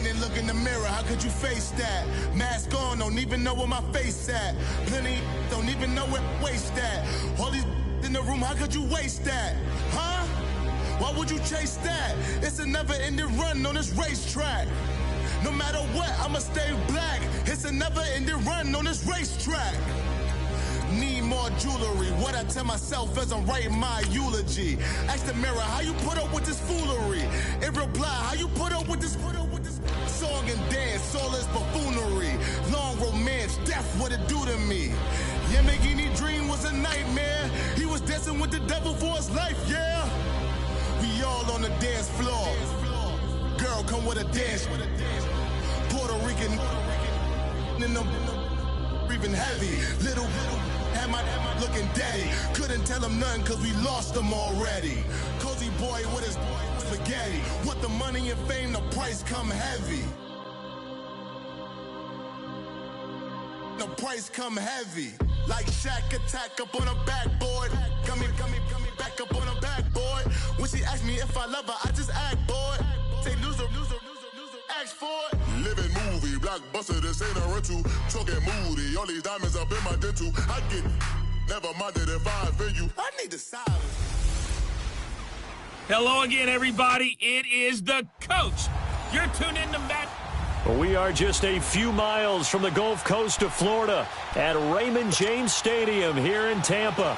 in and look in the mirror, how could you face that? Mask on, don't even know where my face at. Plenty don't even know where waist at. All these in the room, how could you waste that? Huh? Why would you chase that? It's a never-ending run on this racetrack. No matter what, I'ma stay black. It's a never-ending run on this racetrack. Need more jewelry. What I tell myself as I'm writing my eulogy. Ask the mirror, how you put up with this foolery? In reply, how you put up with this song and dance, all this buffoonery. Long romance, death, what it do to me? Yamagini dream was a nightmare. He was dancing with the devil for his life, yeah. We all on the dance floor. Girl, come with a dance. Puerto Rican in them breathing heavy. Little am I looking daddy. Couldn't tell him nothing cause we lost him already. Cozy boy with his spaghetti. Want the money and fame, the price come heavy. The price come heavy. Like Shaq attack up on a backboard. Come back up on a backboard. When she asked me if I love her, I just act bored. Say loser, ask for it. Living movie, blockbuster, this ain't a rental. Talking moody, all these diamonds up in my dental. I get never minded if I offend you. I need the silence. Hello again, everybody. It is the coach. You're tuned in to Matt. We are just a few miles from the Gulf Coast of Florida at Raymond James Stadium here in Tampa.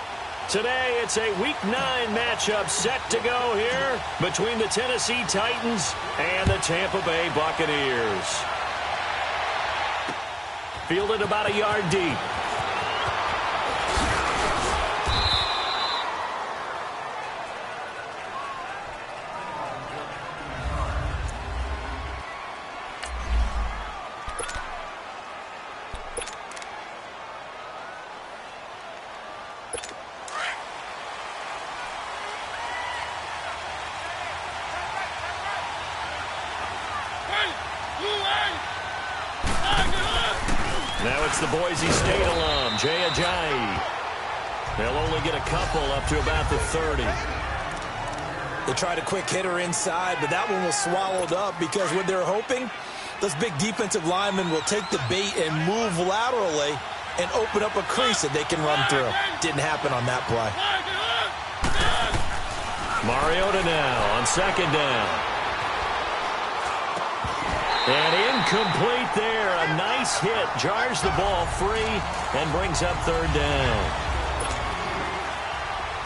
Today, it's a Week 9 matchup set to go here between the Tennessee Titans and the Tampa Bay Buccaneers. Fielded about a yard deep. Now it's the Boise State alum, Jay Ajayi. They'll only get a couple up to about the 30. They tried a quick hitter inside, but that one was swallowed up because what they're hoping, those big defensive linemen will take the bait and move laterally and open up a crease that they can run through. Didn't happen on that play. Mariota now on second down. And incomplete there. A nice hit. Jars the ball free and brings up third down.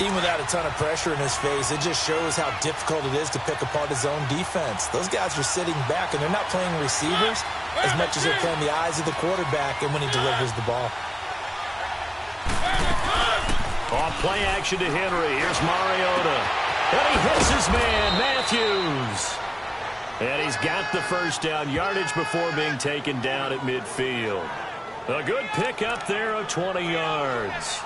Even without a ton of pressure in his face, it just shows how difficult it is to pick apart his own defense. Those guys are sitting back, and they're not playing receivers as much as they're playing the eyes of the quarterback and when he delivers the ball. Off play action to Henry. Here's Mariota. And he hits his man, Matthews. And he's got the first down, yardage before being taken down at midfield. A good pickup there of 20 yards.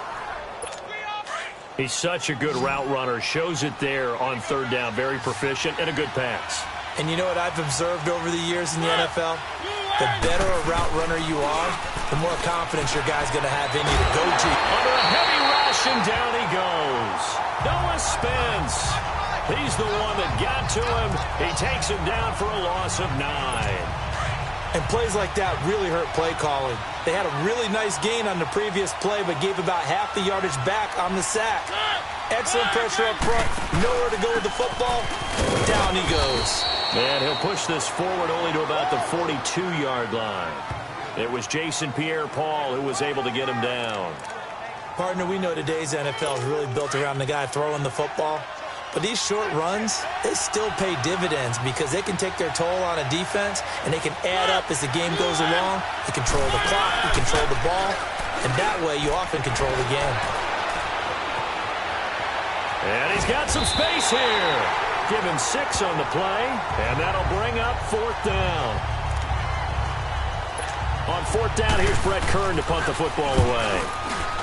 He's such a good route runner. Shows it there on third down. Very proficient and a good pass. And you know what I've observed over the years in the NFL? The better a route runner you are, the more confidence your guy's going to have in you to go to. Under a heavy rush, and down he goes. Noah Spence. He's the one that got to him. He takes him down for a loss of 9. And plays like that really hurt play calling. They had a really nice gain on the previous play, but gave about half the yardage back on the sack. Excellent pressure up front. Nowhere to go with the football. Down he goes. And he'll push this forward only to about the 42-yard line. It was Jason Pierre-Paul who was able to get him down. Partner, we know today's NFL is really built around the guy throwing the football. But these short runs, they still pay dividends because they can take their toll on a defense and they can add up as the game goes along. You control the clock, you control the ball, and that way you often control the game. And he's got some space here. Give him 6 on the play, and that'll bring up fourth down. On fourth down, here's Brett Kern to punt the football away.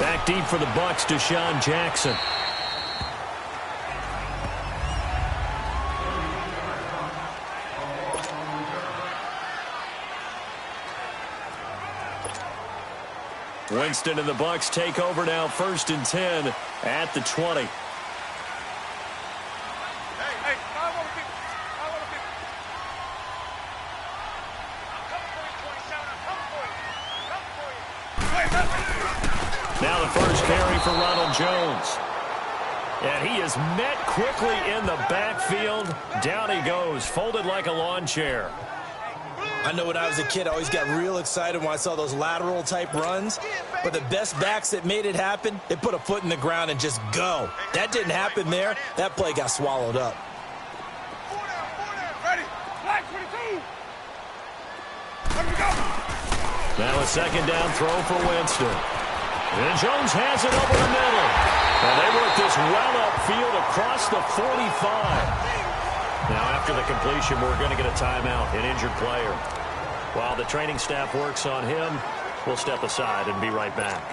Back deep for the Bucs, Deshaun Jackson. Winston and the Bucs take over now, 1st and 10 at the 20. Ronald Jones. And he is met quickly in the backfield. Down he goes, folded like a lawn chair. I know when I was a kid, I always got real excited when I saw those lateral-type runs. But the best backs that made it happen, they put a foot in the ground and just go. That didn't happen there. That play got swallowed up. Now a second down throw for Winston. And Jones has it over the middle. And they work this well upfield across the 45. Now after the completion, we're going to get a timeout, an injured player. While the training staff works on him, we'll step aside and be right back.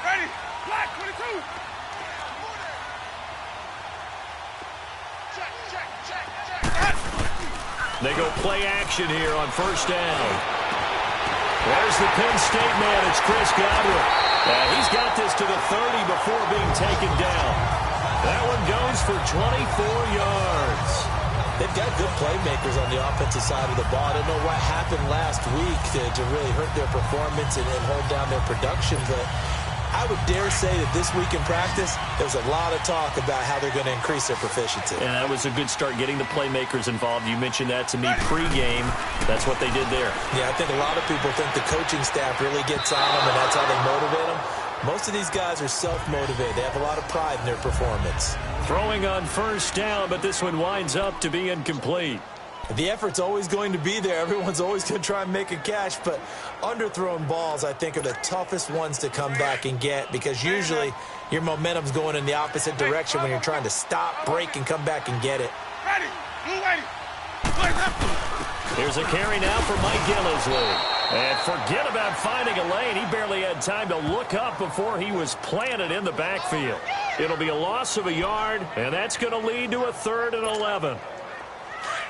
Ready, black 22. They go play action here on first down. There's the Penn State man. It's Chris Godwin. He's got this to the 30 before being taken down. That one goes for 24 yards. They've got good playmakers on the offensive side of the ball. I don't know what happened last week to really hurt their performance and hold down their production, but I would dare say that this week in practice, there's a lot of talk about how they're going to increase their proficiency. And that was a good start, getting the playmakers involved. You mentioned that to me pregame. That's what they did there. Yeah, I think a lot of people think the coaching staff really gets on them, and that's how they motivate them. Most of these guys are self-motivated. They have a lot of pride in their performance. Throwing on first down, but this one winds up to be incomplete. The effort's always going to be there. Everyone's always going to try and make a catch, but underthrown balls, I think, are the toughest ones to come back and get because usually your momentum's going in the opposite direction when you're trying to stop, break, and come back and get it. Ready, move ready. Here's a carry now for Mike Gillisley. And forget about finding a lane. He barely had time to look up before he was planted in the backfield. It'll be a loss of a yard, and that's going to lead to a 3rd and 11.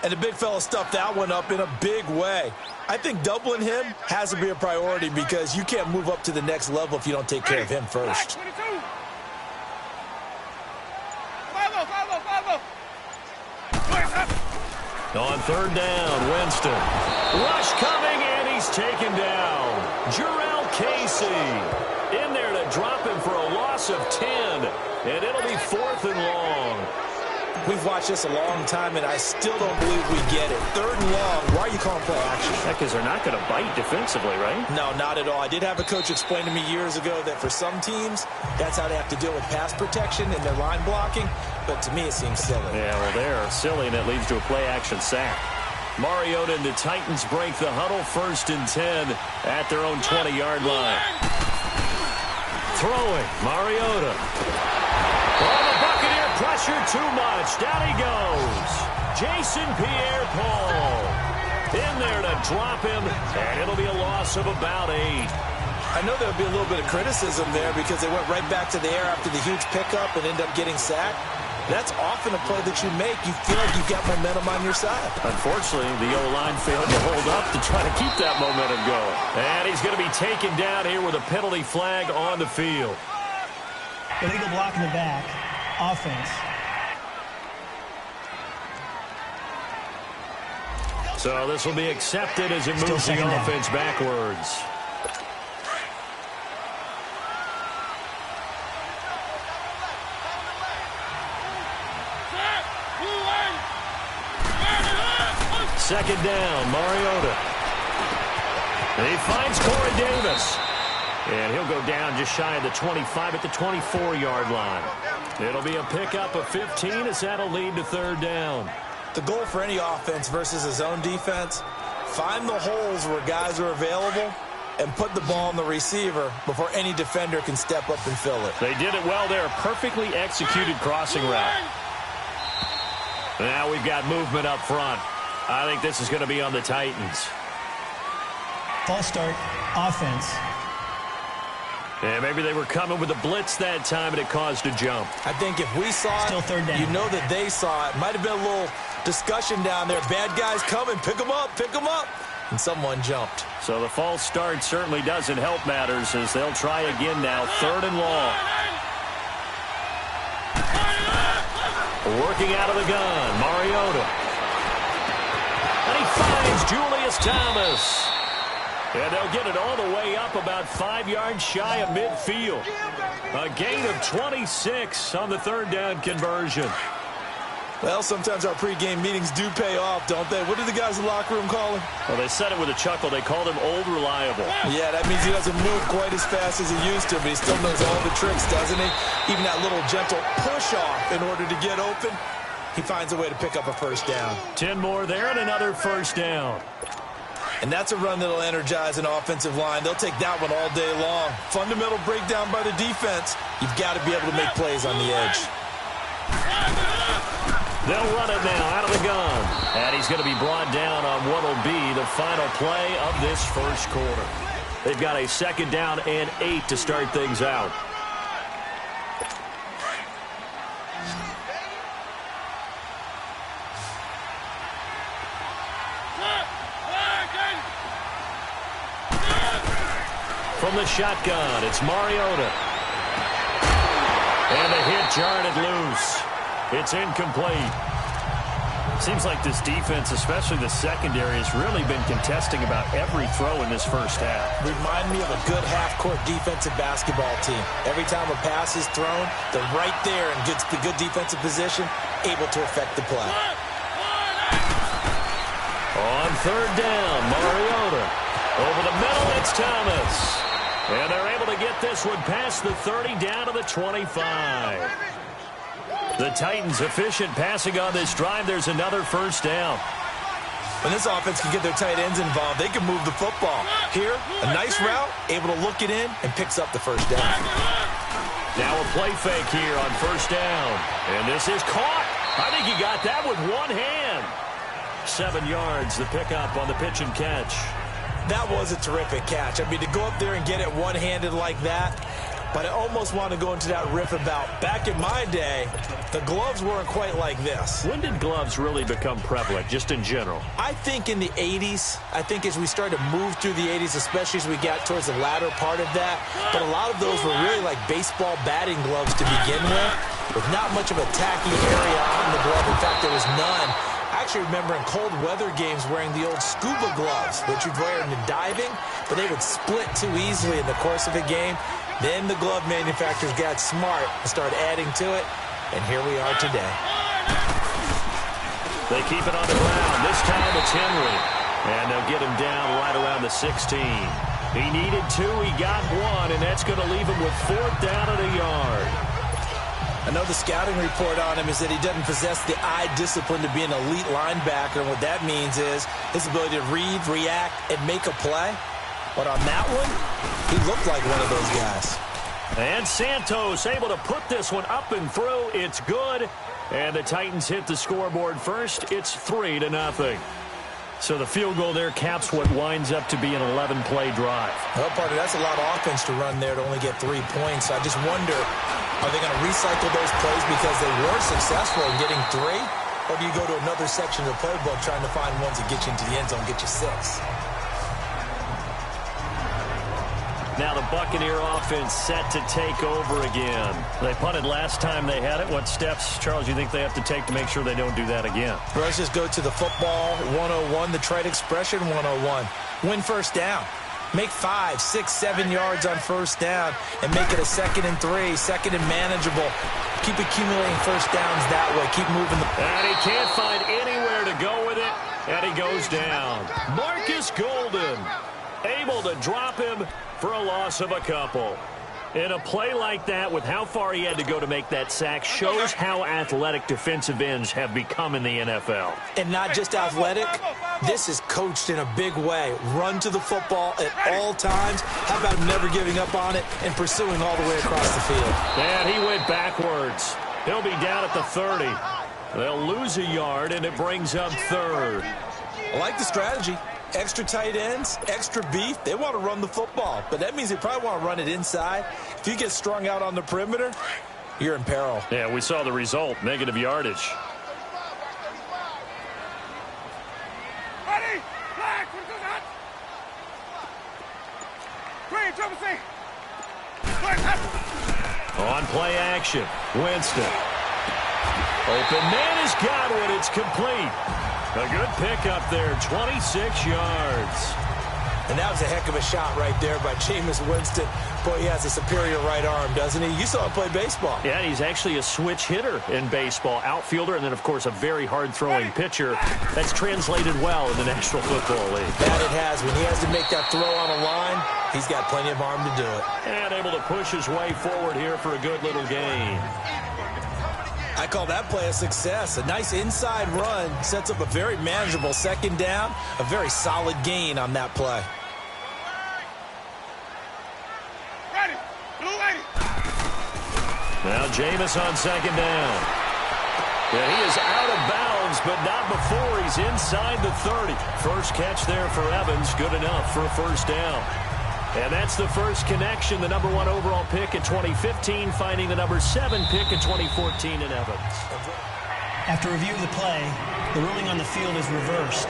And the big fella stuffed that one up in a big way. I think doubling him has to be a priority because you can't move up to the next level if you don't take care of him first. On 3rd down, Winston. Rush coming, and he's taken down. Jarrell Casey in there to drop him for a loss of 10. And it'll be 4th and long. We've watched this a long time, and I still don't believe we get it. 3rd and long. Why are you calling play action? Because they're not going to bite defensively, right? No, not at all. I did have a coach explain to me years ago that for some teams, that's how they have to deal with pass protection and their line blocking. But to me, it seems silly. Yeah, well, they're silly, and it leads to a play-action sack. Mariota and the Titans break the huddle 1st and 10 at their own 20-yard line. Throwing, Mariota. Oh, the Buccaneer pressure too much. Down he goes. Jason Pierre-Paul in there to drop him, and it'll be a loss of about 8. I know there'll be a little bit of criticism there because they went right back to the air after the huge pickup and ended up getting sacked. That's often a play that you make. You feel like you've got momentum on your side. Unfortunately, the O-line failed to hold up to try to keep that momentum going. And he's going to be taken down here with a penalty flag on the field. Illegal block in the back. Offense. So this will be accepted as it moves the offense backwards. Second down, Mariota. And he finds Corey Davis. And he'll go down just shy of the 25 at the 24-yard line. It'll be a pickup of 15 as that'll lead to 3rd down. The goal for any offense versus a zone defense, find the holes where guys are available and put the ball on the receiver before any defender can step up and fill it. They did it well there. Perfectly executed crossing route. Now we've got movement up front. I think this is going to be on the Titans. False start, offense. Yeah, maybe they were coming with a blitz that time and it caused a jump. I think if we saw it, still 3rd down. You know that they saw it. Might have been a little discussion down there. Bad guys coming, pick them up, and someone jumped. So the false start certainly doesn't help matters as they'll try again now, 3rd and long. Working out of the gun, Mariota. And he Julius Thomas. And they'll get it all the way up about 5 yards shy of midfield. A gain of 26 on the third down conversion. Well, sometimes our pregame meetings do pay off, don't they? What do the guys in the locker room call him? Well, they said it with a chuckle. They called him Old Reliable. Yeah, that means he doesn't move quite as fast as he used to, but he still knows all the tricks, doesn't he? Even that little gentle push-off in order to get open, he finds a way to pick up a first down. 10 more there and another first down. And that's a run that'll energize an offensive line. They'll take that one all day long. Fundamental breakdown by the defense. You've got to be able to make plays on the edge. They'll run it now out of the gun. And he's going to be brought down on what will be the final play of this first quarter. They've got a 2nd down and 8 to start things out. From the shotgun, it's Mariota. And the hit jarred it loose. It's incomplete. Seems like this defense, especially the secondary, has really been contesting about every throw in this first half. Remind me of a good half-court defensive basketball team. Every time a pass is thrown, they're right there in good defensive position, able to affect the play. On 3rd down, Mariota. Over the middle, it's Thomas. And they're able to get this one past the 30 down to the 25. The Titans efficient passing on this drive. There's another first down. When this offense can get their tight ends involved, they can move the football. Here, a nice route, able to look it in, and picks up the first down. Now a play fake here on 1st down. And this is caught. I think he got that with one hand. 7 yards, the pickup on the pitch and catch. That was a terrific catch. I mean, to go up there and get it one-handed like that, but I almost want to go into that riff about back in my day, the gloves weren't quite like this. When did gloves really become prevalent, just in general? I think in the 80s. I think as we started to move through the 80s, especially as we got towards the latter part of that. But a lot of those were really like baseball batting gloves to begin with not much of a tacky area on the glove. In fact, there was none. I actually remember in cold weather games wearing the old scuba gloves, which you'd wear in the diving, but they would split too easily in the course of a game. Then the glove manufacturers got smart and started adding to it, and here we are today. They keep it on the ground. This time it's Henry, and they'll get him down right around the 16. He needed 2, he got 1, and that's going to leave him with 4th down and a yard. I know the scouting report on him is that he doesn't possess the eye discipline to be an elite linebacker. And what that means is his ability to read, react, and make a play. But on that one, he looked like one of those guys. And Santos able to put this one up and through. It's good. And the Titans hit the scoreboard first. It's 3-0. So the field goal there caps what winds up to be an 11-play drive. Well, partner, that's a lot of offense to run there to only get 3 points. I just wonder, are they going to recycle those plays because they were successful in getting 3? Or do you go to another section of the playbook trying to find ones that get you into the end zone, get you 6? Now the Buccaneer offense set to take over again. They punted last time they had it. What steps, Charles, you think they have to take to make sure they don't do that again? Well, let's just go to the football 101, the trade expression 101. Win first down. Make 5, 6, 7 yards on first down and make it a 2nd and 3, 2nd and manageable. Keep accumulating first downs that way. Keep moving. And he can't find anywhere to go with it, and he goes down. Marcus Golden able to drop him for a loss of a couple. In a play like that, with how far he had to go to make that sack, shows how athletic defensive ends have become in the NFL. And not just athletic, this is coached in a big way. Run to the football at all times. How about never giving up on it and pursuing all the way across the field? And he went backwards. He'll be down at the 30. They'll lose a yard, and it brings up 3rd. I like the strategy. Extra tight ends, extra beef. They want to run the football, but that means they probably want to run it inside. If you get strung out on the perimeter, you're in peril. Yeah, we saw the result, negative yardage. Ready? Flag, Green, triple C. On play action, Winston. Open man has got one. It's complete. A good pickup there, 26 yards. And that was a heck of a shot right there by Jameis Winston. Boy, he has a superior right arm, doesn't he? You saw him play baseball. Yeah, he's actually a switch hitter in baseball. Outfielder, and then, of course, a very hard-throwing pitcher. That's translated well in the National Football League. That it has. When he has to make that throw on a line, he's got plenty of arm to do it. And able to push his way forward here for a good little gain. I call that play a success. A nice inside run sets up a very manageable second down. A very solid gain on that play. Now Jameis on second down. Yeah, he is out of bounds, but not before he's inside the 30. First catch there for Evans, good enough for a first down. And that's the first connection, the number 1 overall pick in 2015, finding the number 7 pick in 2014 in Evans. After review of the play, the ruling on the field is reversed.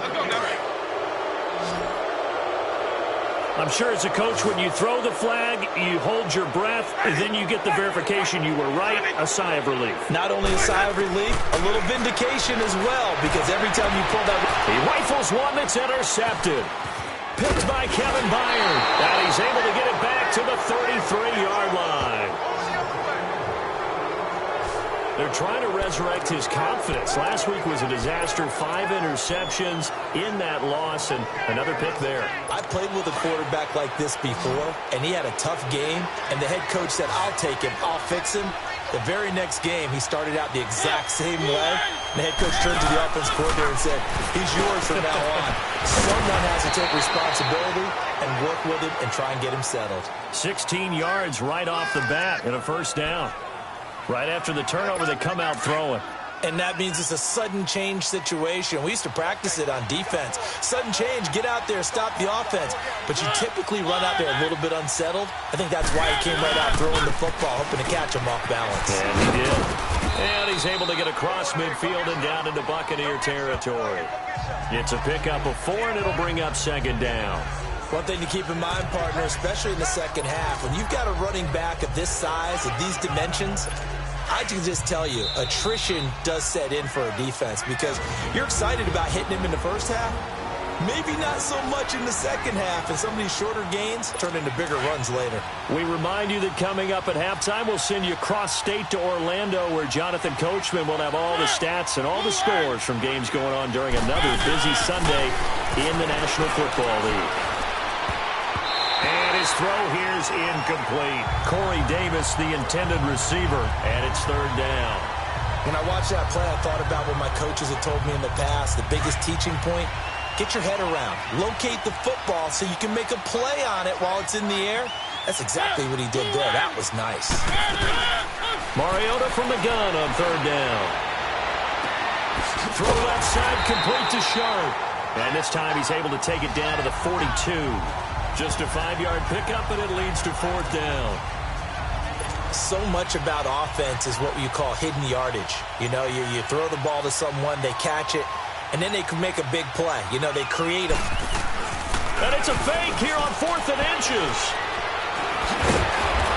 Let's go now. I'm sure as a coach, when you throw the flag, you hold your breath, and then you get the verification you were right, a sigh of relief. Not only a sigh of relief, a little vindication as well, because every time you pull that... He rifles one that's intercepted. Picked by Kevin Byard, and he's able to get it back to the 33-yard line. They're trying to resurrect his confidence. Last week was a disaster, 5 interceptions in that loss, and another pick there. I played with a quarterback like this before, and he had a tough game, and the head coach said, I'll take him, I'll fix him. The very next game, he started out the exact same way. The head coach turned to the offense coordinator and said, he's yours from now on. Someone has to take responsibility and work with him and try and get him settled. 16 yards right off the bat and a first down. Right after the turnover, they come out throwing. And that means it's a sudden change situation. We used to practice it on defense. Sudden change, get out there, stop the offense. But you typically run out there a little bit unsettled. I think that's why he came right out throwing the football, hoping to catch him off balance. And he did. And he's able to get across midfield and down into Buccaneer territory. It's a pickup of 4, and it'll bring up second down. One thing to keep in mind, partner, especially in the second half, when you've got a running back of this size, of these dimensions, I can just tell you, attrition does set in for a defense because you're excited about hitting him in the first half. Maybe not so much in the second half, and some of these shorter gains turn into bigger runs later. We remind you that coming up at halftime, we'll send you cross-state to Orlando, where Jonathan Coachman will have all the stats and all the scores from games going on during another busy Sunday in the National Football League. And his throw here is incomplete. Corey Davis, the intended receiver, and it's third down. When I watched that play, I thought about what my coaches had told me in the past. The biggest teaching point, get your head around. Locate the football so you can make a play on it while it's in the air. That's exactly what he did there. That was nice. Mariota from the gun on third down. Throw left side, complete to Sharp. And this time he's able to take it down to the 42. Just a 5-yard pickup, and it leads to fourth down. So much about offense is what you call hidden yardage. You know, you throw the ball to someone, they catch it, and then they can make a big play. You know, they create a... And it's a fake here on 4th and inches.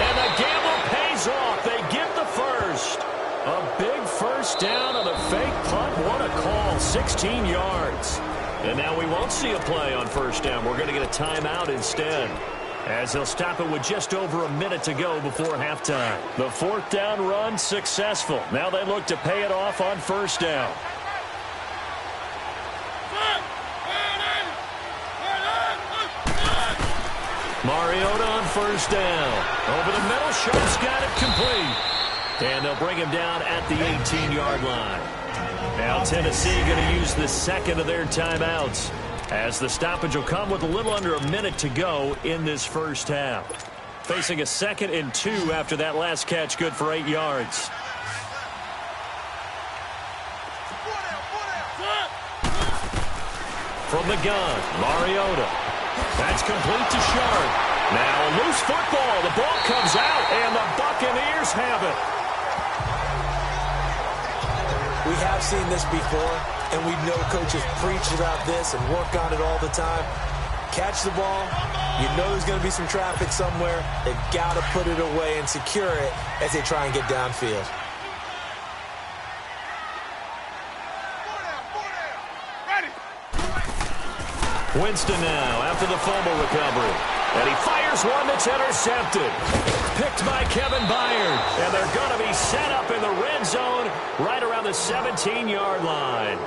And the gamble pays off. They get the first. A big first down on a fake punt. What a call. 16 yards. And now we won't see a play on first down. We're going to get a timeout instead, as they'll stop it with just over a minute to go before halftime. The 4th down run successful. Now they look to pay it off on first down. Mariota on first down. Over the middle, Sharp's got it complete. And they'll bring him down at the 18-yard line. Now Tennessee going to use the second of their timeouts, as the stoppage will come with a little under a minute to go in this first half. Facing a 2nd and 2 after that last catch, good for 8 yards. From the gun, Mariota. That's complete to Sharp. Now a loose football. The ball comes out, and the Buccaneers have it. We have seen this before, and we know coaches preach about this and work on it all the time. Catch the ball. You know there's going to be some traffic somewhere. They've got to put it away and secure it as they try and get downfield. Winston now after the fumble recovery. And he fires one that's intercepted. Picked by Kevin Byard. And they're going to be set up in the red zone right around the 17-yard line.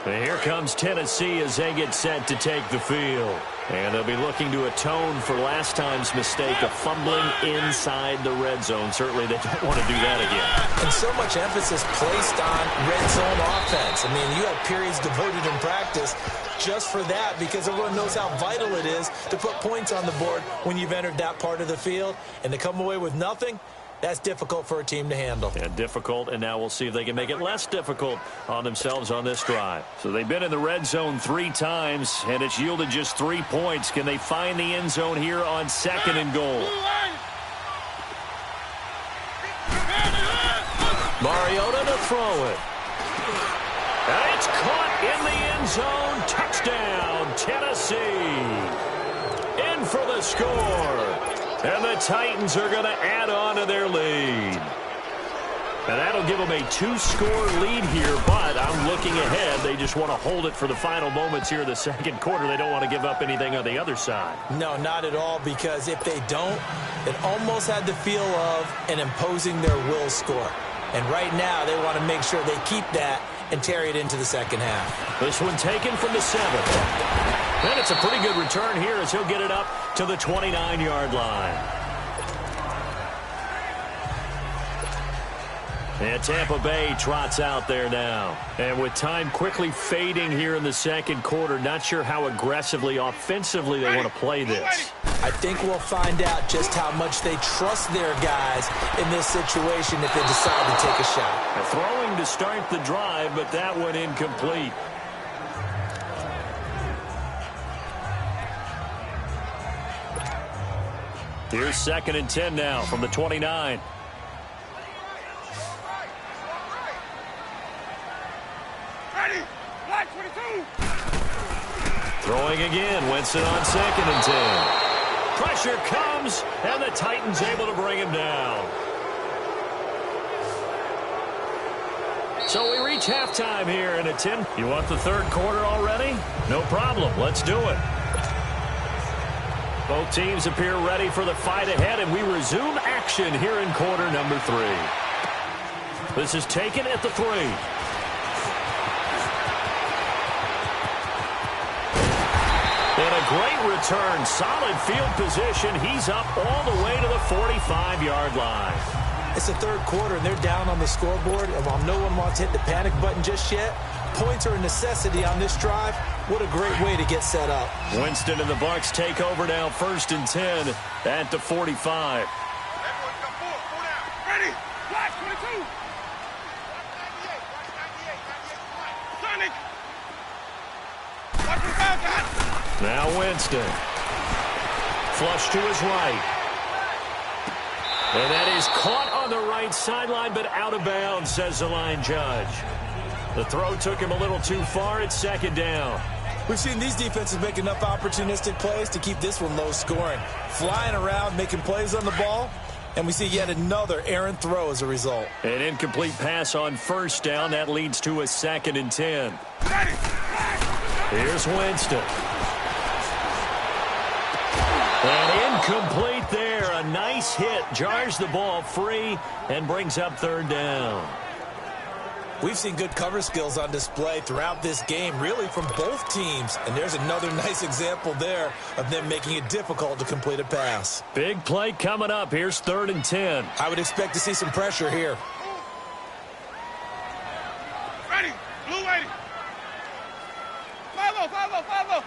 And here comes Tennessee as they get set to take the field. And they'll be looking to atone for last time's mistake of fumbling inside the red zone. Certainly they don't want to do that again. And so much emphasis placed on red zone offense. I mean, you have periods devoted in practice just for that because everyone knows how vital it is to put points on the board when you've entered that part of the field. And to come away with nothing, that's difficult for a team to handle. Yeah, difficult, and now we'll see if they can make it less difficult on themselves on this drive. So they've been in the red zone 3 times, and it's yielded just 3 points. Can they find the end zone here on 2nd and goal? Mariota to throw it. And it's caught in the end zone. Touchdown, Tennessee. In for the score. And the Titans are going to add on to their lead. And that'll give them a 2-score lead here, but I'm looking ahead. They just want to hold it for the final moments here in the second quarter. They don't want to give up anything on the other side. No, not at all, because if they don't, it almost had the feel of an imposing their will score. And right now, they want to make sure they keep that and carry it into the second half. This one taken from the 7th. And it's a pretty good return here as he'll get it up to the 29-yard line. And Tampa Bay trots out there now. And with time quickly fading here in the second quarter, not sure how aggressively, offensively they want to play this. I think we'll find out just how much they trust their guys in this situation if they decide to take a shot. They're throwing to start the drive, but that one incomplete. Here's 2nd and 10 now from the 29. Throwing again, Winston on 2nd and 10. Pressure comes, and the Titans able to bring him down. So we reach halftime here in a 10. You want the third quarter already? No problem. Let's do it. Both teams appear ready for the fight ahead, and we resume action here in quarter number 3. This is taken at the 3. And a great return. Solid field position. He's up all the way to the 45-yard line. It's the third quarter, and they're down on the scoreboard. And while no one wants to hit the panic button just yet, points are a necessity on this drive. What a great way to get set up. Winston and the Bucs take over now, 1st and 10 at the 45. Everyone come forward. Go down. Ready. Flash 22. Watch 98. Sonic. Watch the foul, guys. Now Winston. Flush to his right. And that is caught on the right sideline, but out of bounds, says the line judge. The throw took him a little too far. It's 2nd down. We've seen these defenses make enough opportunistic plays to keep this one low scoring. Flying around, making plays on the ball, and we see yet another errant throw as a result. An incomplete pass on 1st down. That leads to a 2nd and 10. Here's Winston. And incomplete there. A nice hit. Jars the ball free and brings up 3rd down. We've seen good cover skills on display throughout this game, really from both teams. And there's another nice example there of them making it difficult to complete a pass. Big play coming up. Here's 3rd and 10. I would expect to see some pressure here. Ready. Blue 80. 5-0, 5-0, 5-0.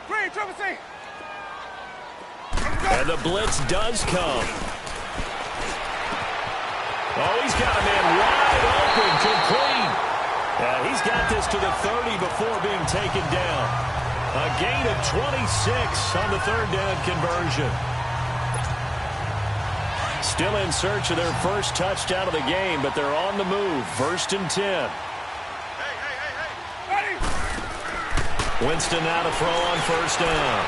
Green, triple C. And the blitz does come. Oh, he's got a man wide open, complete. He's got this to the 30 before being taken down. A gain of 26 on the 3rd down conversion. Still in search of their first touchdown of the game, but they're on the move. 1st and 10. Ready. Winston now to throw on 1st down.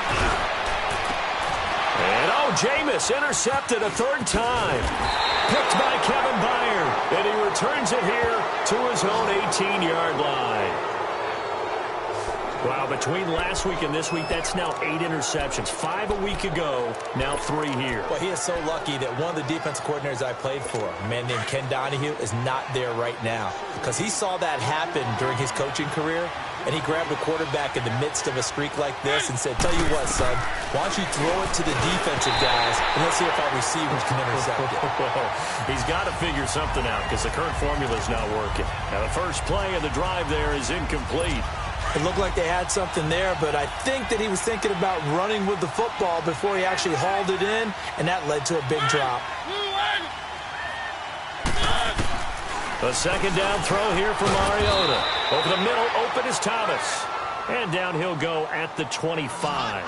And oh, Jameis intercepted a third time. Picked by Kevin Byard, and he returns it here to his own 18-yard line. Wow, between last week and this week, that's now 8 interceptions. 5 a week ago, now 3 here. Well, he is so lucky that one of the defensive coordinators I played for, a man named Ken Donahue, is not there right now. Because he saw that happen during his coaching career, and he grabbed a quarterback in the midst of a streak like this and said, tell you what, son, why don't you throw it to the defensive guys, and let's see if our receivers can intercept it. He's got to figure something out because the current formula is not working. Now, the first play of the drive there is incomplete. It looked like they had something there, but I think that he was thinking about running with the football before he actually hauled it in, and that led to a big drop. A second down throw here for Mariota. Over the middle, open is Thomas. And down he'll go at the 25.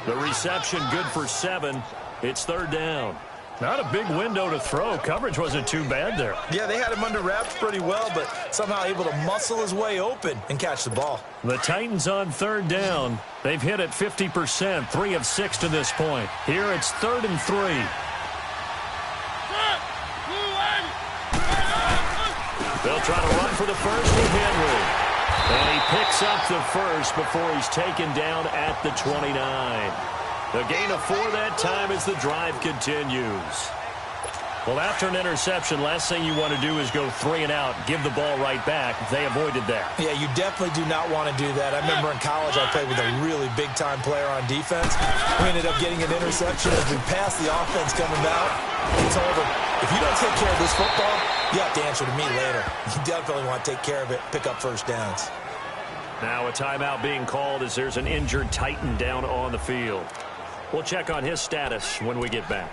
The reception good for 7. It's third down. Not a big window to throw. Coverage wasn't too bad there. Yeah, they had him under wraps pretty well, but somehow able to muscle his way open and catch the ball. The Titans on third down. They've hit it 50%, 3 of 6 to this point. Here it's 3rd and 3. They'll try to run for the first with Henry. And he picks up the first before he's taken down at the 29. The gain of 4 that time as the drive continues. Well, after an interception, last thing you want to do is go 3 and out, give the ball right back. They avoided that. Yeah, you definitely do not want to do that. I remember in college I played with a really big-time player on defense. We ended up getting an interception as we passed the offense coming out. We told him, if you don't take care of this football, you have to answer to me later. You definitely want to take care of it, pick up first downs. Now a timeout being called as there's an injured Titan down on the field. We'll check on his status when we get back.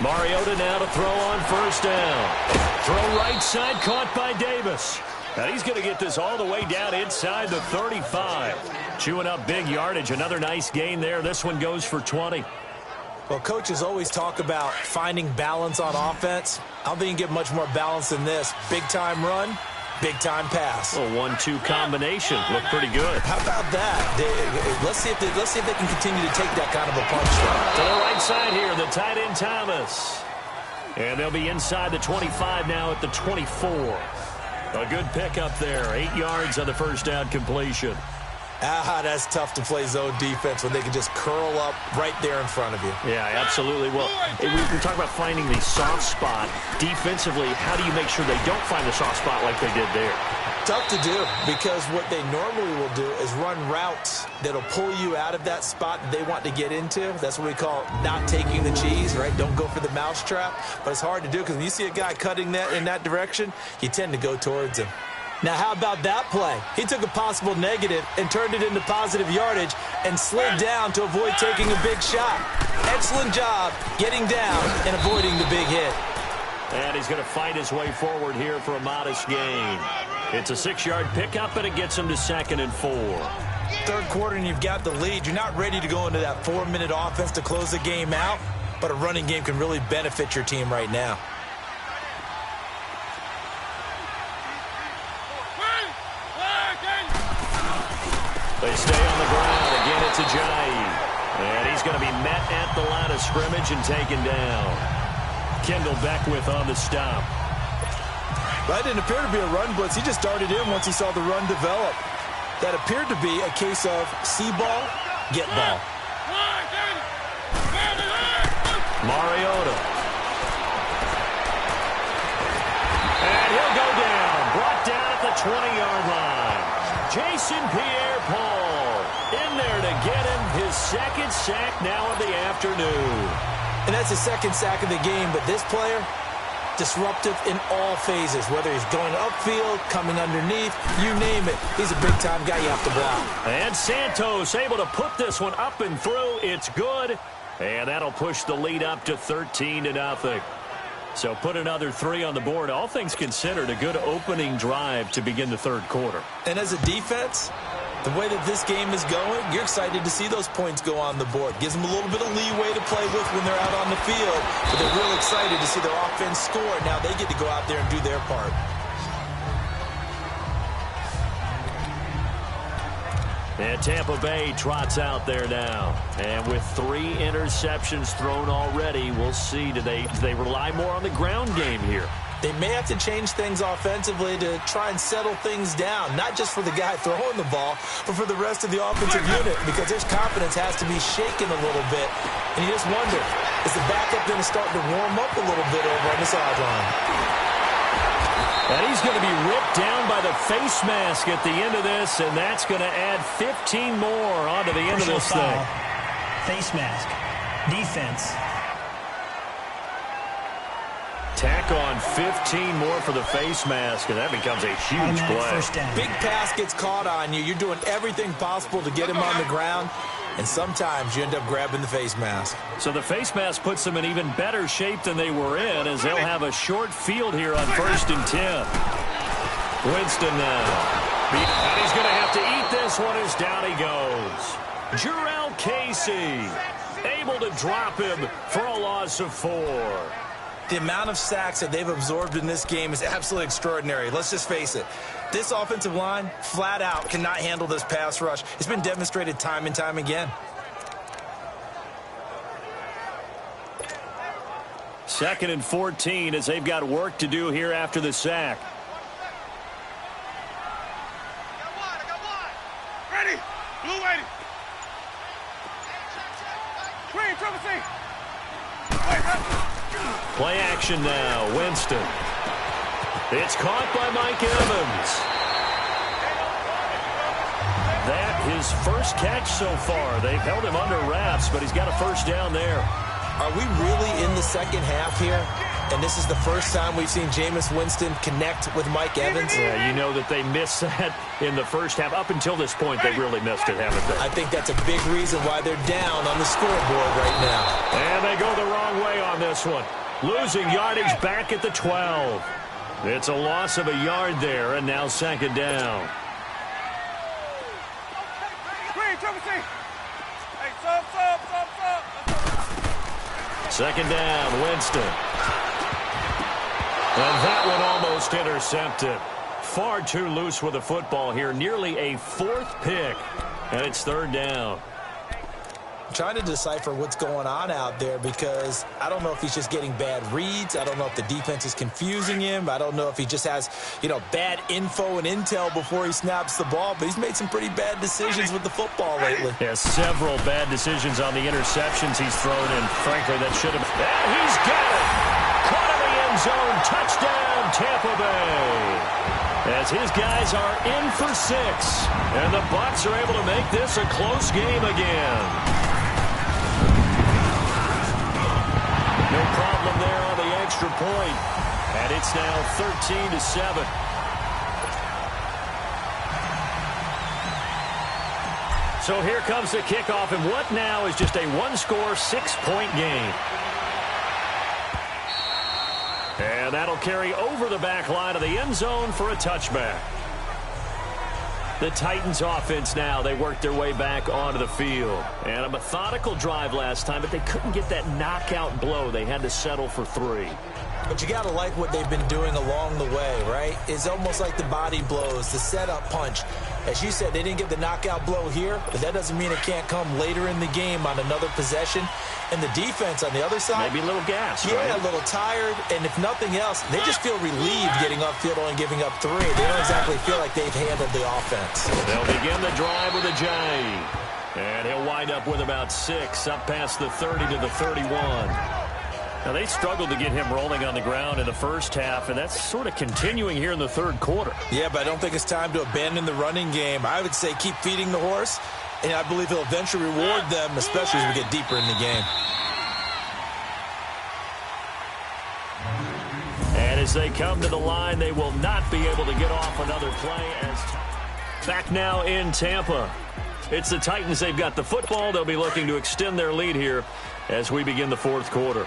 Mariota now to throw on first down. Throw right side, caught by Davis. And he's going to get this all the way down inside the 35. Chewing up big yardage. Another nice gain there. This one goes for 20. Well, coaches always talk about finding balance on offense. I don't think you can get much more balance than this. Big-time run, big-time pass. A 1-2 combination. Looked pretty good. How about that? Let's see if they can continue to take that kind of a punch. To the right side here, the tight end Thomas. And they'll be inside the 25 now at the 24. A good pickup there. 8 yards on the first down completion. That's tough to play zone defense when they can just curl up right there in front of you. Yeah, absolutely. Well, we talk about finding the soft spot. Defensively, how do you make sure they don't find the soft spot like they did there? Tough to do, because what they normally will do is run routes that'll pull you out of that spot that they want to get into. That's what we call not taking the cheese, right? Don't go for the mousetrap. But it's hard to do because when you see a guy cutting that in that direction, you tend to go towards him. Now, how about that play? He took a possible negative and turned it into positive yardage and slid down to avoid taking a big shot. Excellent job getting down and avoiding the big hit. And he's going to fight his way forward here for a modest gain. It's a 6-yard pickup, and it gets him to 2nd and 4. Third quarter, and you've got the lead. You're not ready to go into that 4-minute offense to close the game out, but a running game can really benefit your team right now. They stay on the ground. Again, it's Ajayi. And he's going to be met at the line of scrimmage and taken down. Kendall Beckwith on the stop. That didn't appear to be a run blitz. He just darted in once he saw the run develop. That appeared to be a case of see ball, get ball. Mariota. And he'll go down. Brought down at the 20-yard line. Jason Pierre-Paul in there to get him his 2nd sack now of the afternoon. And that's his 2nd sack of the game, but this player, disruptive in all phases, whether he's going upfield, coming underneath, you name it. He's a big-time guy you have to block. And Santos able to put this one up and through. It's good, and that'll push the lead up to 13-0. So put another 3 on the board. All things considered, a good opening drive to begin the third quarter. And as a defense, The way that this game is going, you're excited to see those points go on the board. Gives them a little bit of leeway to play with when they're out on the field, but they're real excited to see their offense score. Now they get to go out there and do their part. And Tampa Bay trots out there now. And with 3 interceptions thrown already, we'll see. Do they rely more on the ground game here? They may have to change things offensively to try and settle things down, not just for the guy throwing the ball, but for the rest of the offensive unit, because his confidence has to be shaken a little bit. And you just wonder, is the backup going to start to warm up a little bit over on the sideline? And he's going to be ripped down by the face mask at the end of this, and that's going to add 15 more onto the end of this thing. Face mask. Defense. Tack on 15 more for the face mask, and that becomes a huge play. Big pass gets caught on you. You're doing everything possible to get him on the ground, and sometimes you end up grabbing the face mask. So the face mask puts them in even better shape than they were in, as they'll have a short field here on 1st and 10. Winston now. And he's going to have to eat this one as down he goes. Jurrell Casey able to drop him for a loss of 4. The amount of sacks that they've absorbed in this game is absolutely extraordinary. Let's just face it. This offensive line, flat out, cannot handle this pass rush. It's been demonstrated time and time again. 2nd and 14 as they've got work to do here after the sack. I got one. Ready. Blue waiting. Green, triple C. Wait, Play action now. Winston. It's caught by Mike Evans. That his first catch so far. They've held him under wraps, but he's got a first down there. Are we really in the second half here? And this is the first time we've seen Jameis Winston connect with Mike Evans? Yeah, you know that they missed that in the first half. Up until this point, they really missed it, haven't they? I think that's a big reason why they're down on the scoreboard right now. And they go the wrong way on this one. Losing yardage back at the 12. It's a loss of a yard there, and now 2nd down. Green, triple C. Hey, sub. 2nd down, Winston. And that one almost intercepted. Far too loose with the football here. Nearly a 4th pick. And it's 3rd down. I'm trying to decipher what's going on out there because I don't know if he's just getting bad reads. I don't know if the defense is confusing him. I don't know if he just has, bad info and intel before he snaps the ball. But he's made some pretty bad decisions with the football lately. Yeah, several bad decisions on the interceptions he's thrown, and frankly, that should have... And he's got it! Caught in the end zone. Touchdown, Tampa Bay. As his guys are in for 6. And the Bucs are able to make this a close game again. No problem there on the extra point. And it's now 13-7. So here comes the kickoff, and what now is just a 1-score, 6-point game. And that'll carry over the back line of the end zone for a touchback. The Titans offense now, they worked their way back onto the field. And a methodical drive last time, but they couldn't get that knockout blow. They had to settle for 3. But you got to like what they've been doing along the way, right? It's almost like the body blows, the setup punch. As you said, they didn't get the knockout blow here, but that doesn't mean it can't come later in the game on another possession. And the defense on the other side, maybe a little gas, yeah, right? A little tired. And if nothing else, they just feel relieved getting upfield and giving up 3. They don't exactly feel like they've handled the offense. They'll begin the drive with a J. And he'll wind up with about 6, up past the 30 to the 31. Now, they struggled to get him rolling on the ground in the first half, and that's sort of continuing here in the 3rd quarter. Yeah, but I don't think it's time to abandon the running game. I would say keep feeding the horse, and I believe he'll eventually reward them, especially as we get deeper in the game. And as they come to the line, they will not be able to get off another play. Back now in Tampa. It's the Titans. They've got the football. They'll be looking to extend their lead here as we begin the 4th quarter.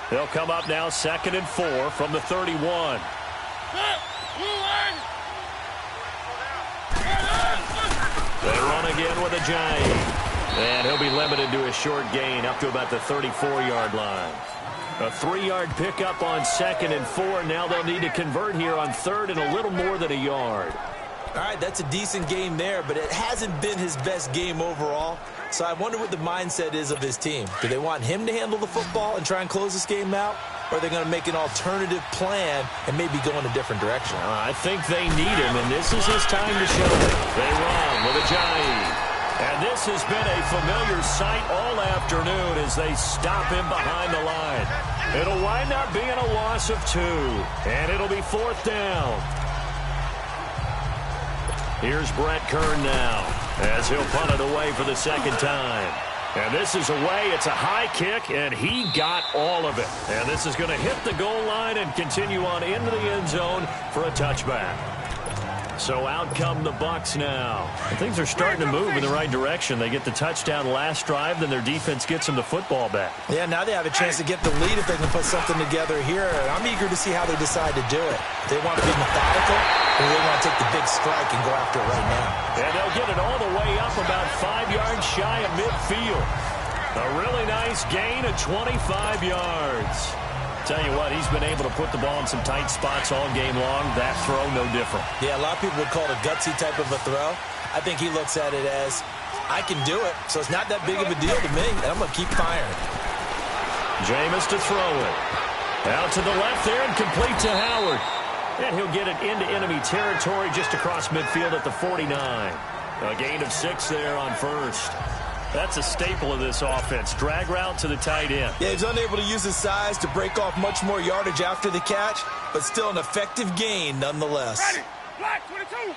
They'll come up now 2nd and 4 from the 31. They again with a giant. And he'll be limited to a short gain up to about the 34-yard line. A 3-yard pickup on 2nd and 4. Now they'll need to convert here on 3rd and a little more than a yard. All right, that's a decent game there, but it hasn't been his best game overall. So I wonder what the mindset is of his team. Do they want him to handle the football and try and close this game out? Or are they going to make an alternative plan and maybe go in a different direction? I think they need him, and this is his time to show it. They run with a giant. And this has been a familiar sight all afternoon as they stop him behind the line. It'll wind up being a loss of 2, and it'll be 4th down. Here's Brett Kern now as he'll punt it away for the 2nd time. And this is away. It's a high kick, and he got all of it. And this is going to hit the goal line and continue on into the end zone for a touchback. So out come the Bucs now. And things are starting to move in the right direction. They get the touchdown last drive, then their defense gets them the football back. Yeah, now they have a chance to get the lead if they can put something together here. And I'm eager to see how they decide to do it. They want to be methodical, or they want to take the big strike and go after it right now. And they'll get it all the way up about 5 yards shy of midfield. A really nice gain of 25 yards. Tell you what, he's been able to put the ball in some tight spots all game long. That throw, no different. Yeah, a lot of people would call it a gutsy type of a throw. I think he looks at it as, I can do it, so it's not that big of a deal to me, and I'm going to keep firing. Jameis to throw it. Out to the left there and complete to Howard. And he'll get it into enemy territory just across midfield at the 49. A gain of 6 there on 1st. That's a staple of this offense. Drag route to the tight end. Yeah, he's unable to use his size to break off much more yardage after the catch, but still an effective gain nonetheless. Ready. Black 22.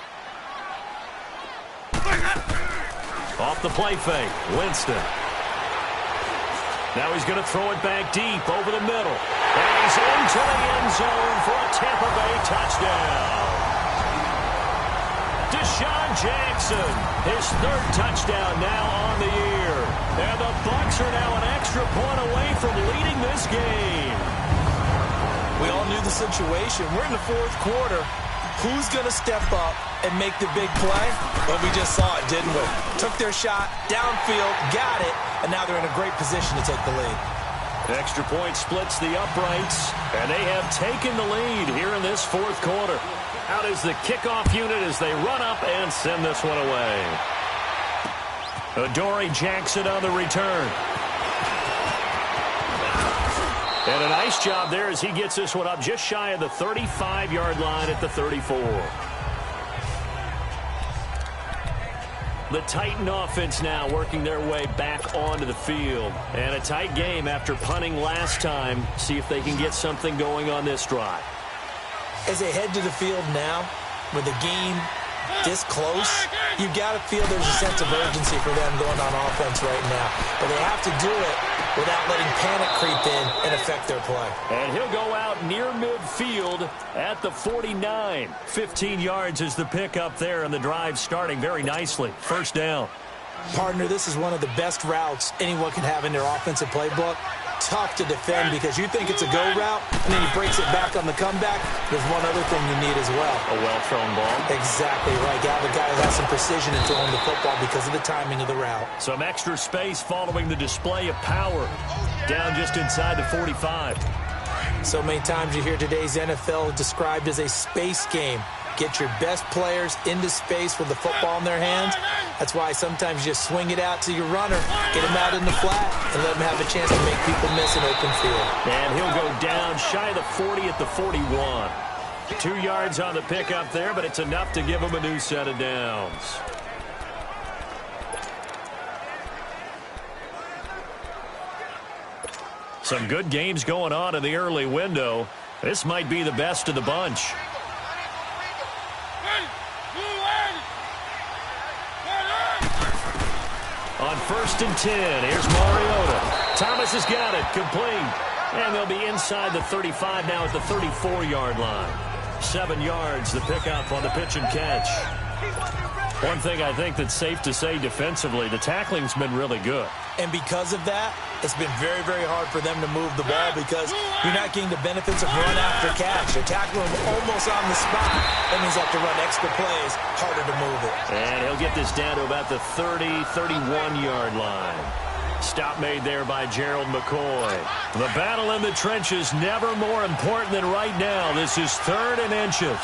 Off the play fake, Winston. Now he's going to throw it back deep over the middle. And he's into the end zone for a Tampa Bay touchdown. Deshaun Jackson, his 3rd touchdown now on the year. And the Bucs are now an extra point away from leading this game. We all knew the situation. We're in the 4th quarter. Who's going to step up and make the big play? Well, we just saw it, didn't we? Took their shot, downfield, got it, and now they're in a great position to take the lead. Extra point splits the uprights, and they have taken the lead here in this 4th quarter. Out is the kickoff unit as they run up and send this one away. Adoree Jackson on the return. And a nice job there as he gets this one up just shy of the 35-yard line at the 34. The Titan offense now working their way back onto the field. And a tight game after punting last time. See if they can get something going on this drive. As they head to the field now, with the game this close, you got to feel there's a sense of urgency for them going on offense right now. But they have to do it without letting panic creep in and affect their play. And he'll go out near midfield at the 49. 15 yards is the pickup there, and the drive starting very nicely. 1st down. Partner, this is one of the best routes anyone can have in their offensive playbook. Tough to defend because you think it's a go route, and then he breaks it back on the comeback. There's one other thing you need as well. A well-thrown ball. Exactly right. You have a guy who has some precision in throwing the football because of the timing of the route. Some extra space following the display of power. Down just inside the 45. So many times you hear today's NFL described as a space game. Get your best players into space with the football in their hands. That's why sometimes you just swing it out to your runner, get him out in the flat, and let him have a chance to make people miss an open field. And he'll go down shy of the 40 at the 41. 2 yards on the pickup there, but it's enough to give him a new set of downs. Some good games going on in the early window. This might be the best of the bunch. On 1st and 10, here's Mariota. Thomas has got it, complete. And they'll be inside the 35 now at the 34-yard line. 7 yards, the pickup on the pitch and catch. One thing I think that's safe to say defensively, the tackling's been really good. And because of that, it's been very, very hard for them to move the ball because you're not getting the benefits of run after catch. You're tackling them almost on the spot. That means you have to run extra plays, harder to move it. And he'll get this down to about the 30, 31-yard line. Stop made there by Gerald McCoy. The battle in the trenches never more important than right now. This is 3rd and inches.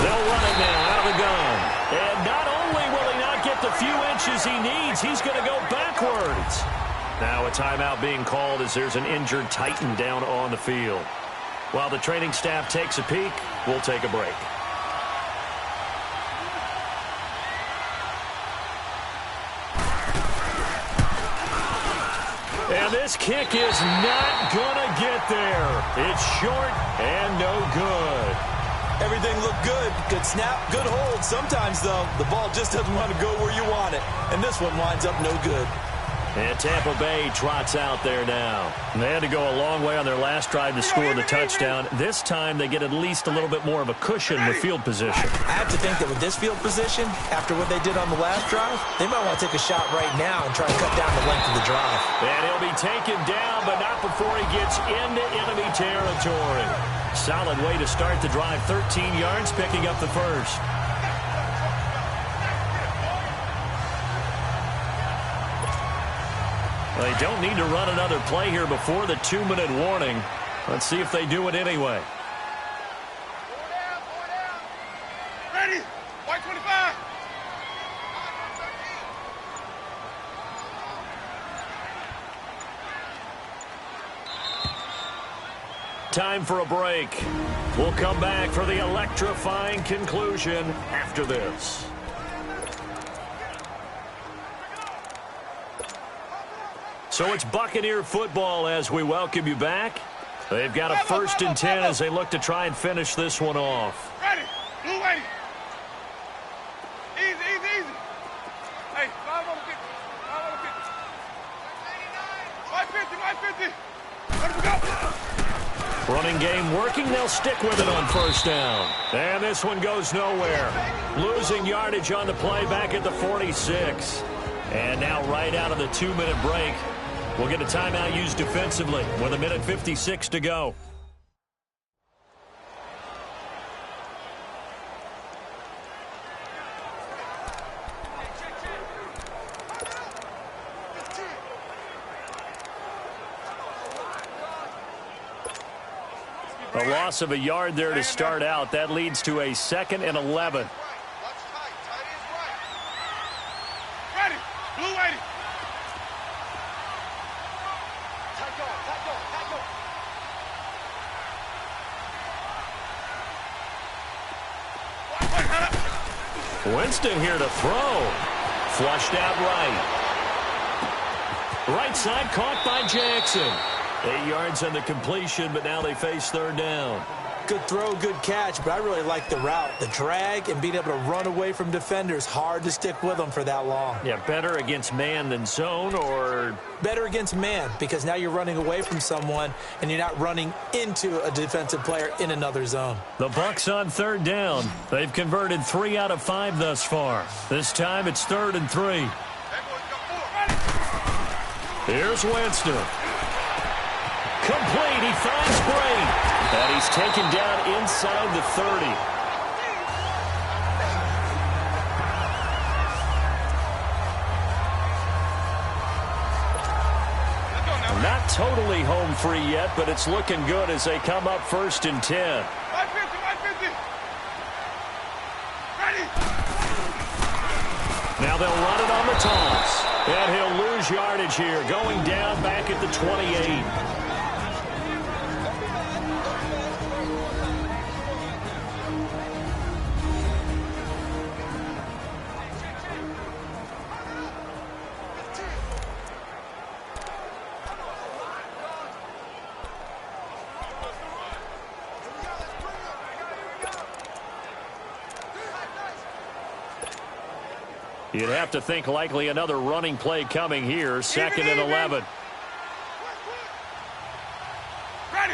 They'll run it now out of the gun. And not only will he not get the few inches he needs, he's going to go backwards. Now a timeout being called as there's an injured Titan down on the field. While the training staff takes a peek, we'll take a break. And this kick is not going to get there. It's short and no good. Everything looked good. Good snap, good hold. Sometimes, though, the ball just doesn't want to go where you want it. And this one winds up no good. And Tampa Bay trots out there now. And they had to go a long way on their last drive to score the touchdown. This time they get at least a little bit more of a cushion with field position. I have to think that with this field position, after what they did on the last drive, they might want to take a shot right now and try to cut down the length of the drive. And he'll be taken down, but not before he gets into enemy territory. Solid way to start the drive. 13 yards, picking up the first. They don't need to run another play here before the 2-minute warning. Let's see if they do it anyway. Ready? White 25. Time for a break. We'll come back for the electrifying conclusion after this. So it's Buccaneer football as we welcome you back. They've got a 1st and 10 as they look to try and finish this one off. Ready? Blue 80. Easy, easy, easy. Hey, 5 over 50. 5 over 50. 550, 550. Let us go. Running game working. They'll stick with it on 1st down. And this one goes nowhere. Losing yardage on the play back at the 46. And now right out of the 2-minute break, we'll get a timeout used defensively with 1:56 to go. A loss of a yard there to start out. That leads to a 2nd and 11. Ready? Blue 80. Winston here to throw. Flushed out right. Right side caught by Jackson. 8 yards on the completion, but now they face 3rd down. Good throw, good catch, but I really like the route. The drag and being able to run away from defenders, hard to stick with them for that long. Yeah, better against man than zone, or? Better against man, because now you're running away from someone and you're not running into a defensive player in another zone. The Bucs on 3rd down. They've converted 3 out of 5 thus far. This time it's 3rd and 3. Here's Winston. Complete. He finds Bray. And he's taken down inside the 30. Not totally home free yet, but it's looking good as they come up 1st and 10. 150. Ready? Now they'll run it on the toss. And he'll lose yardage here, going down back at the 28. You'd have to think likely another running play coming here. 2nd and 11. Ready?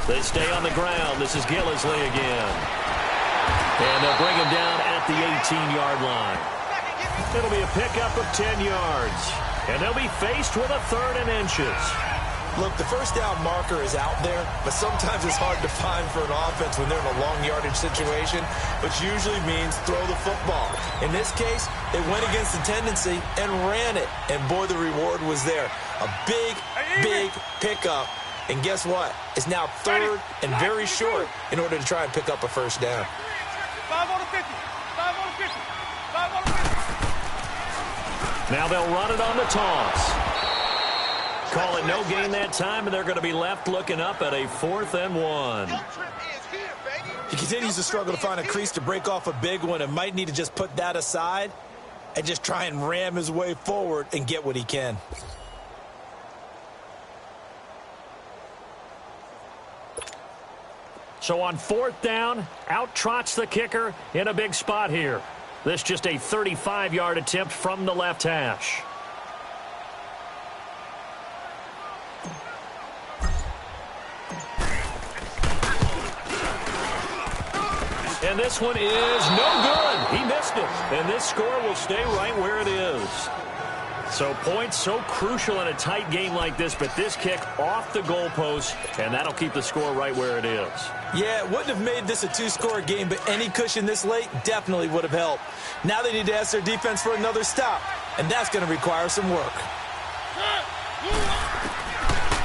They stay on the ground. This is Gillisley again. And they'll bring him down at the 18-yard line. It'll be a pickup of 10 yards. And they'll be faced with a 3rd and inches. Look, the first down marker is out there, but sometimes it's hard to find for an offense when they're in a long yardage situation, which usually means throw the football. In this case, they went against the tendency and ran it, and boy, the reward was there. A big, big pickup, and guess what? It's now 3rd and very short in order to try and pick up a first down. 5 on the 50. 5 on the 50. 5 on the 50. Now they'll run it on the toss. Call it no gain that time, and they're going to be left looking up at a 4th and 1. He continues to struggle to find a crease to break off a big one and might need to just put that aside and just try and ram his way forward and get what he can. So on 4th down, out trots the kicker in a big spot here. This just a 35-yard attempt from the left hash. And this one is no good. He missed it. And this score will stay right where it is. So points so crucial in a tight game like this, but this kick off the goalpost, and that'll keep the score right where it is. Yeah, it wouldn't have made this a 2-score game, but any cushion this late definitely would have helped. Now they need to ask their defense for another stop, and that's going to require some work.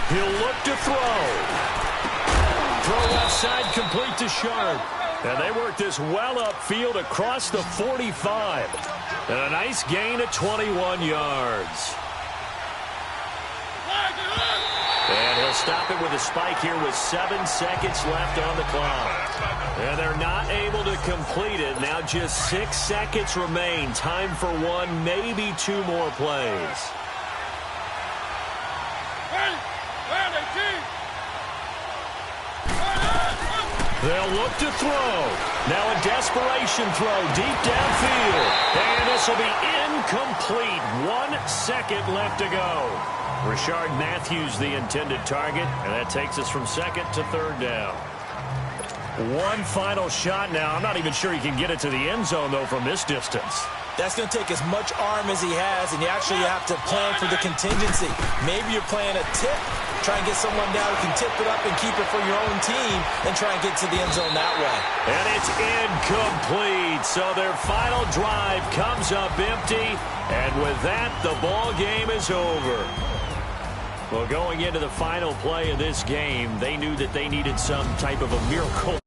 He'll look to throw. Throw left side complete to Sharp. And they work this well upfield across the 45. And a nice gain of 21 yards. And he'll stop it with a spike here with 7 seconds left on the clock. And they're not able to complete it. Now just 6 seconds remain. Time for 1, maybe 2 more plays. They'll look to throw. Now a desperation throw deep downfield. And this will be incomplete. 1 second left to go. Rashard Matthews the intended target. And that takes us from 2nd to 3rd down. One final shot now. I'm not even sure he can get it to the end zone, though, from this distance. That's going to take as much arm as he has, and you actually have to plan for the contingency. Maybe you're playing a tip. Try and get someone down who can tip it up and keep it for your own team and try and get to the end zone that way. And it's incomplete. So their final drive comes up empty. And with that, the ball game is over. Well, going into the final play of this game, they knew that they needed some type of a miracle.